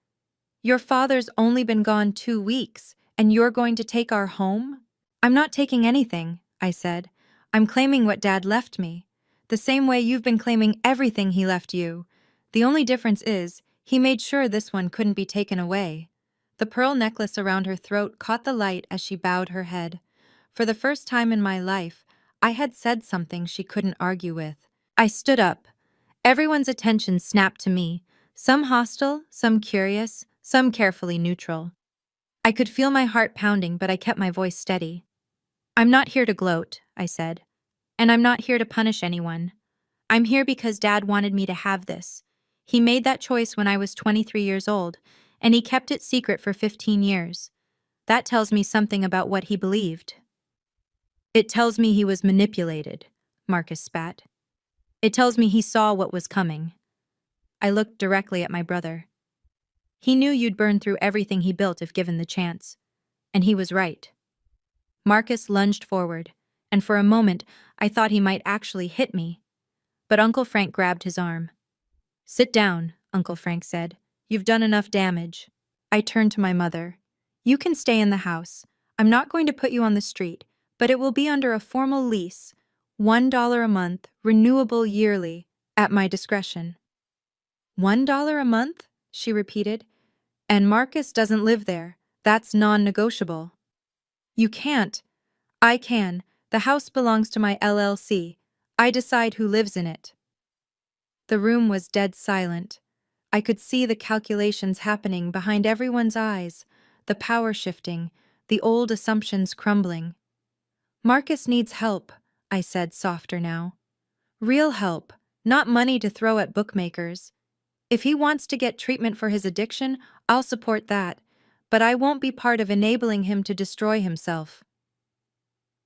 Your father's only been gone 2 weeks, and you're going to take our home? I'm not taking anything, I said. I'm claiming what Dad left me. The same way you've been claiming everything he left you. The only difference is, he made sure this one couldn't be taken away. The pearl necklace around her throat caught the light as she bowed her head. For the first time in my life, I had said something she couldn't argue with. I stood up. Everyone's attention snapped to me, some hostile, some curious, some carefully neutral. I could feel my heart pounding, but I kept my voice steady. I'm not here to gloat, I said. And I'm not here to punish anyone. I'm here because Dad wanted me to have this. He made that choice when I was 23 years old, and he kept it secret for 15 years. That tells me something about what he believed. It tells me he was manipulated, Marcus spat. It tells me he saw what was coming. I looked directly at my brother. He knew you'd burn through everything he built if given the chance. And he was right. Marcus lunged forward, and for a moment I thought he might actually hit me. But Uncle Frank grabbed his arm. Sit down, Uncle Frank said. You've done enough damage. I turned to my mother. You can stay in the house. I'm not going to put you on the street, but it will be under a formal lease. $1 a month, renewable yearly, at my discretion. $1 a month? She repeated. And Marcus doesn't live there. That's non-negotiable. You can't. I can. The house belongs to my LLC. I decide who lives in it. The room was dead silent. I could see the calculations happening behind everyone's eyes, the power shifting, the old assumptions crumbling. Marcus needs help, I said softer now. Real help, not money to throw at bookmakers. If he wants to get treatment for his addiction, I'll support that, but I won't be part of enabling him to destroy himself.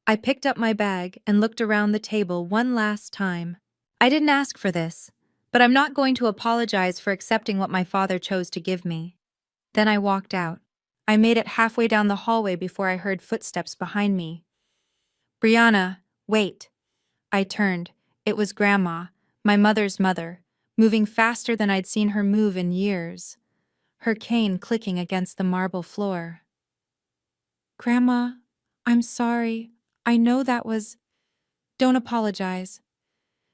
I picked up my bag and looked around the table one last time. I didn't ask for this, but I'm not going to apologize for accepting what my father chose to give me. Then I walked out. I made it halfway down the hallway before I heard footsteps behind me. Brianna, wait. I turned. It was Grandma, my mother's mother, moving faster than I'd seen her move in years, her cane clicking against the marble floor. Grandma, I'm sorry. I know that was... Don't apologize.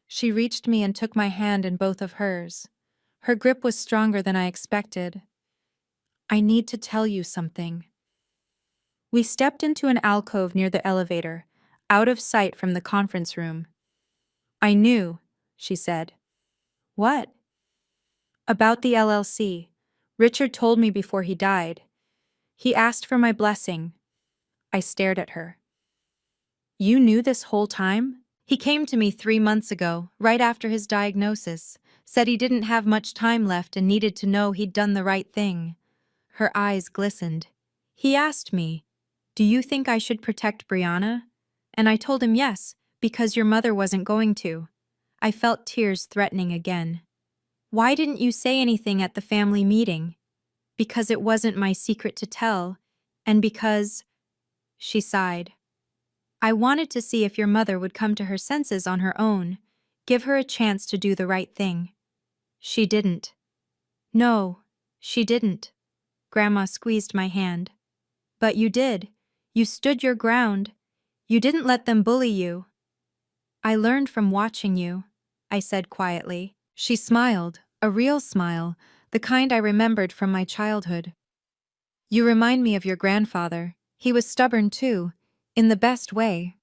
She reached me and took my hand in both of hers. Her grip was stronger than I expected. I need to tell you something. We stepped into an alcove near the elevator, out of sight from the conference room. I knew, she said. What? About the LLC. Richard told me before he died. He asked for my blessing. I stared at her. You knew this whole time? He came to me 3 months ago, right after his diagnosis, said he didn't have much time left and needed to know he'd done the right thing. Her eyes glistened. He asked me, do you think I should protect Brianna? And I told him yes, because your mother wasn't going to. I felt tears threatening again. Why didn't you say anything at the family meeting? Because it wasn't my secret to tell, and because... She sighed. I wanted to see if your mother would come to her senses on her own, give her a chance to do the right thing. She didn't. No, she didn't. Grandma squeezed my hand. But you did. You stood your ground. You didn't let them bully you. I learned from watching you, I said quietly. She smiled, a real smile, the kind I remembered from my childhood. You remind me of your grandfather. He was stubborn too, in the best way.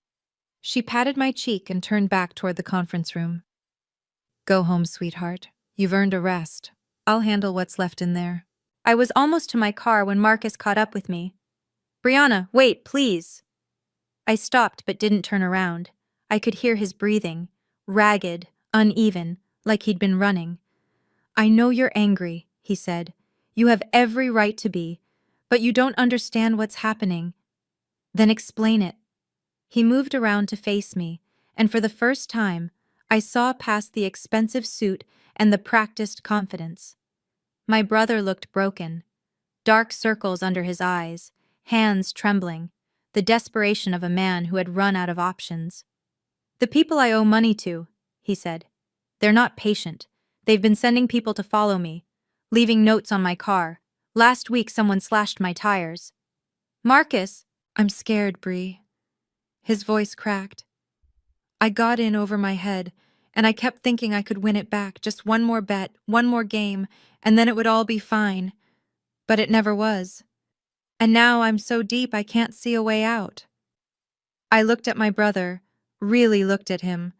She patted my cheek and turned back toward the conference room. Go home, sweetheart. You've earned a rest. I'll handle what's left in there. I was almost to my car when Marcus caught up with me. Brianna, wait, please. I stopped but didn't turn around. I could hear his breathing, ragged, uneven, like he'd been running. I know you're angry, he said. You have every right to be, but you don't understand what's happening. Then explain it. He moved around to face me, and for the first time, I saw past the expensive suit and the practiced confidence. My brother looked broken. Dark circles under his eyes, hands trembling, the desperation of a man who had run out of options. The people I owe money to, he said. They're not patient. They've been sending people to follow me, leaving notes on my car. Last week someone slashed my tires. Marcus! I'm scared, Bree. His voice cracked. I got in over my head, and I kept thinking I could win it back, just one more bet, one more game, and then it would all be fine. But it never was. And now I'm so deep I can't see a way out. I looked at my brother, really looked at him.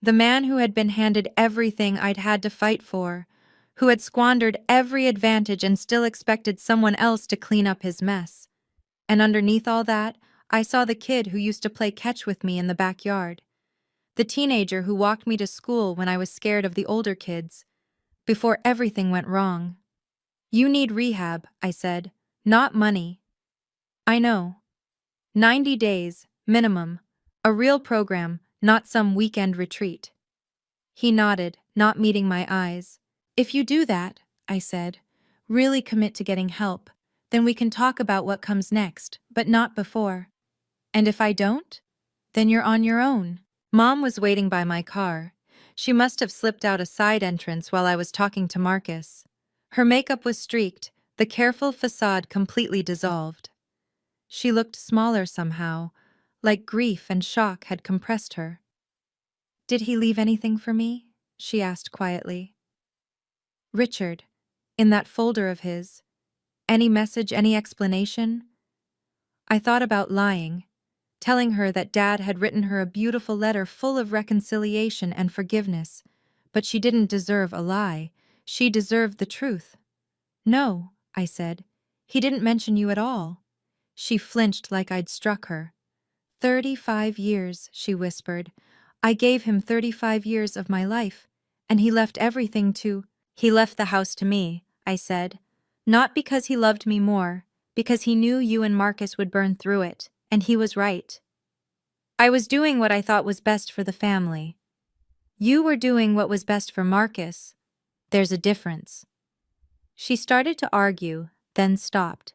The man who had been handed everything I'd had to fight for, who had squandered every advantage and still expected someone else to clean up his mess. And underneath all that, I saw the kid who used to play catch with me in the backyard. The teenager who walked me to school when I was scared of the older kids, before everything went wrong. You need rehab, I said, not money. I know. 90 days, minimum. A real program, not some weekend retreat. He nodded, not meeting my eyes. If you do that, I said, really commit to getting help, then we can talk about what comes next, but not before. And if I don't? Then you're on your own. Mom was waiting by my car. She must have slipped out a side entrance while I was talking to Marcus. Her makeup was streaked, the careful facade completely dissolved. She looked smaller somehow, like grief and shock had compressed her. Did he leave anything for me? She asked quietly. Richard, in that folder of his. Any message, any explanation? I thought about lying, telling her that Dad had written her a beautiful letter full of reconciliation and forgiveness, but she didn't deserve a lie. She deserved the truth. No, I said. He didn't mention you at all. She flinched like I'd struck her. 35 years, she whispered. I gave him 35 years of my life, and he left everything to— He left the house to me, I said. Not because he loved me more, because he knew you and Marcus would burn through it, and he was right. I was doing what I thought was best for the family. You were doing what was best for Marcus. There's a difference. She started to argue, then stopped.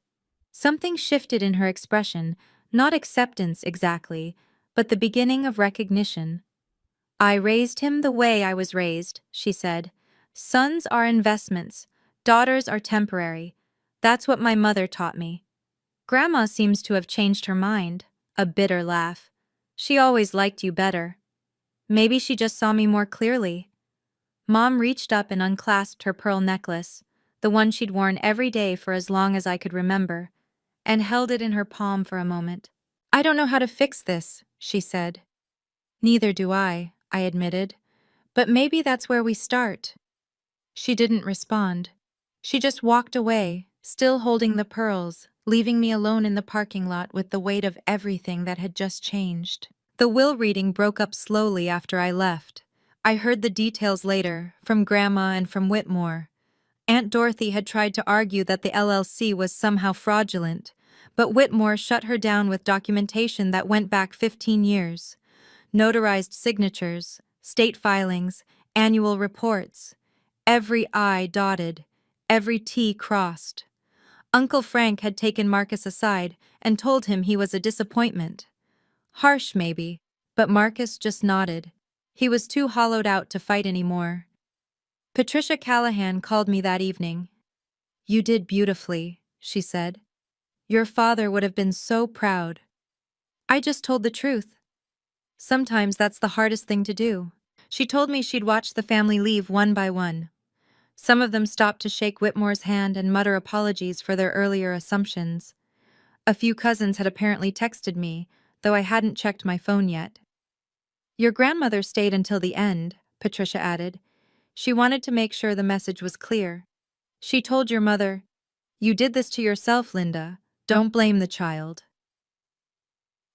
Something shifted in her expression, not acceptance exactly, but the beginning of recognition. I raised him the way I was raised, she said. Sons are investments, daughters are temporary. That's what my mother taught me. Grandma seems to have changed her mind, a bitter laugh. She always liked you better. Maybe she just saw me more clearly. Mom reached up and unclasped her pearl necklace, the one she'd worn every day for as long as I could remember, and held it in her palm for a moment. I don't know how to fix this, she said. Neither do I admitted. But maybe that's where we start. She didn't respond. She just walked away, still holding the pearls, leaving me alone in the parking lot with the weight of everything that had just changed. The will reading broke up slowly after I left. I heard the details later, from Grandma and from Whitmore. Aunt Dorothy had tried to argue that the LLC was somehow fraudulent, but Whitmore shut her down with documentation that went back 15 years. Notarized signatures, state filings, annual reports. Every I dotted, every T crossed. Uncle Frank had taken Marcus aside and told him he was a disappointment. Harsh, maybe, but Marcus just nodded. He was too hollowed out to fight anymore. Patricia Callahan called me that evening. You did beautifully, she said. Your father would have been so proud. I just told the truth. Sometimes that's the hardest thing to do. She told me she'd watched the family leave one by one. Some of them stopped to shake Whitmore's hand and mutter apologies for their earlier assumptions. A few cousins had apparently texted me, though I hadn't checked my phone yet. Your grandmother stayed until the end, Patricia added. She wanted to make sure the message was clear. She told your mother, "You did this to yourself, Linda. Don't blame the child."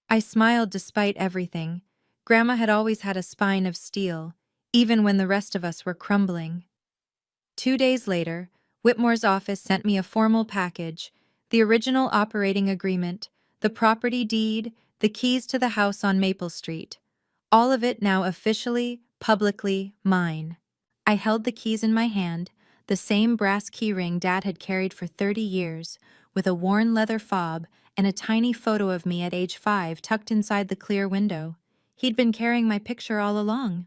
I smiled despite everything. Grandma had always had a spine of steel, even when the rest of us were crumbling. 2 days later, Whitmore's office sent me a formal package, the original operating agreement, the property deed, the keys to the house on Maple Street. All of it now officially, publicly mine. I held the keys in my hand, the same brass keyring Dad had carried for 30 years, with a worn leather fob and a tiny photo of me at age 5 tucked inside the clear window. He'd been carrying my picture all along.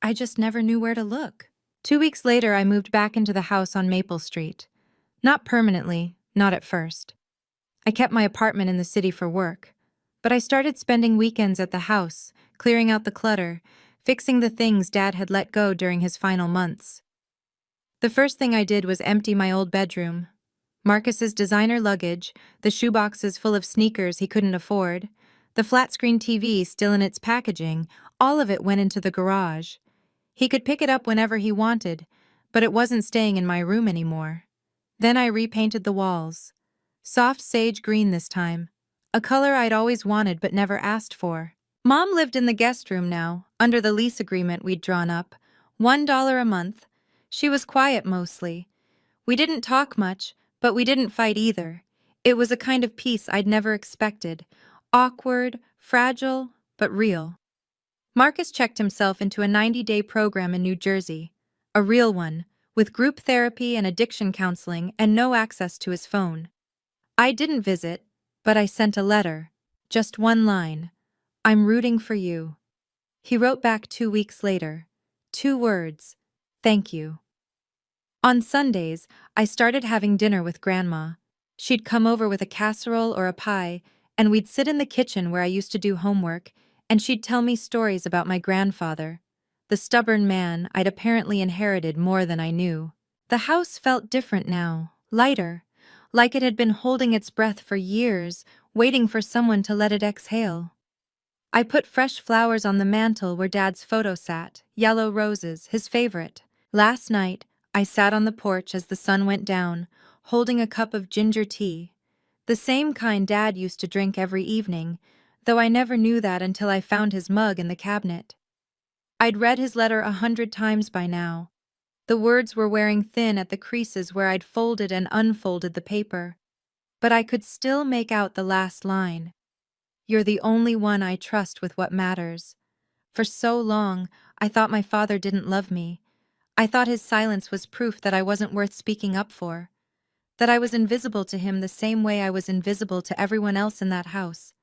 I just never knew where to look. 2 weeks later, I moved back into the house on Maple Street. Not permanently, not at first. I kept my apartment in the city for work. But I started spending weekends at the house, clearing out the clutter, fixing the things Dad had let go during his final months. The first thing I did was empty my old bedroom. Marcus's designer luggage, the shoeboxes full of sneakers he couldn't afford, the flat-screen TV still in its packaging, all of it went into the garage. He could pick it up whenever he wanted, but it wasn't staying in my room anymore. Then I repainted the walls. Soft sage green this time, a color I'd always wanted but never asked for. Mom lived in the guest room now, under the lease agreement we'd drawn up, $1 a month. She was quiet mostly. We didn't talk much, but we didn't fight either. It was a kind of peace I'd never expected. Awkward, fragile, but real. Marcus checked himself into a 90-day program in New Jersey. A real one, with group therapy and addiction counseling and no access to his phone. I didn't visit, but I sent a letter. Just one line. I'm rooting for you. He wrote back 2 weeks later. 2 words. Thank you. On Sundays, I started having dinner with Grandma. She'd come over with a casserole or a pie, and we'd sit in the kitchen where I used to do homework, and she'd tell me stories about my grandfather, the stubborn man I'd apparently inherited more than I knew. The house felt different now, lighter, like it had been holding its breath for years, waiting for someone to let it exhale. I put fresh flowers on the mantel where Dad's photo sat, yellow roses, his favorite. Last night, I sat on the porch as the sun went down, holding a cup of ginger tea, the same kind Dad used to drink every evening, though I never knew that until I found his mug in the cabinet. I'd read his letter 100 times by now. The words were wearing thin at the creases where I'd folded and unfolded the paper. But I could still make out the last line. You're the only one I trust with what matters. For so long, I thought my father didn't love me. I thought his silence was proof that I wasn't worth speaking up for. That I was invisible to him the same way I was invisible to everyone else in that house.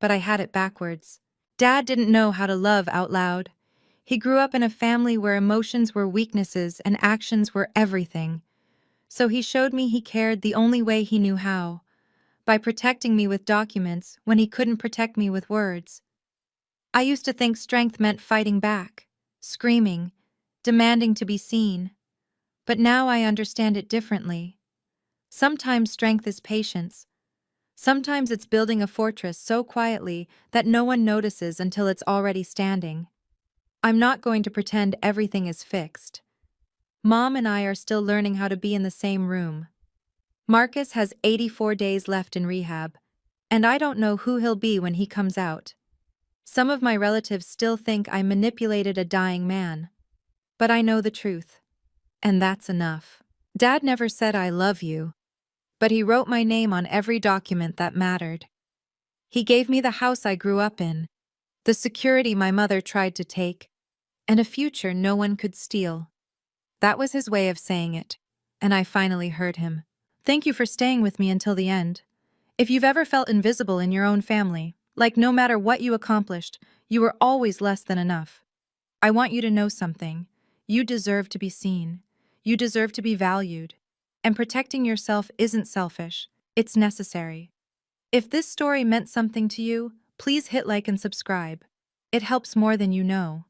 But I had it backwards. Dad didn't know how to love out loud. He grew up in a family where emotions were weaknesses and actions were everything. So he showed me he cared the only way he knew how, by protecting me with documents when he couldn't protect me with words. I used to think strength meant fighting back, screaming, demanding to be seen. But now I understand it differently. Sometimes strength is patience. Sometimes it's building a fortress so quietly that no one notices until it's already standing. I'm not going to pretend everything is fixed. Mom and I are still learning how to be in the same room. Marcus has 84 days left in rehab, and I don't know who he'll be when he comes out. Some of my relatives still think I manipulated a dying man. But I know the truth. And that's enough. Dad never said I love you, but he wrote my name on every document that mattered. He gave me the house I grew up in, the security my mother tried to take, and a future no one could steal. That was his way of saying it, and I finally heard him. Thank you for staying with me until the end. If you've ever felt invisible in your own family, like no matter what you accomplished, you were always less than enough, I want you to know something. You deserve to be seen. You deserve to be valued. And protecting yourself isn't selfish, it's necessary. If this story meant something to you, please hit like and subscribe. It helps more than you know.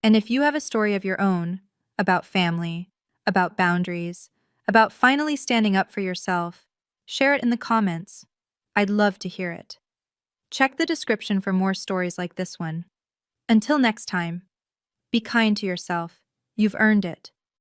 And if you have a story of your own, about family, about boundaries, about finally standing up for yourself, share it in the comments. I'd love to hear it. Check the description for more stories like this one. Until next time, be kind to yourself. You've earned it.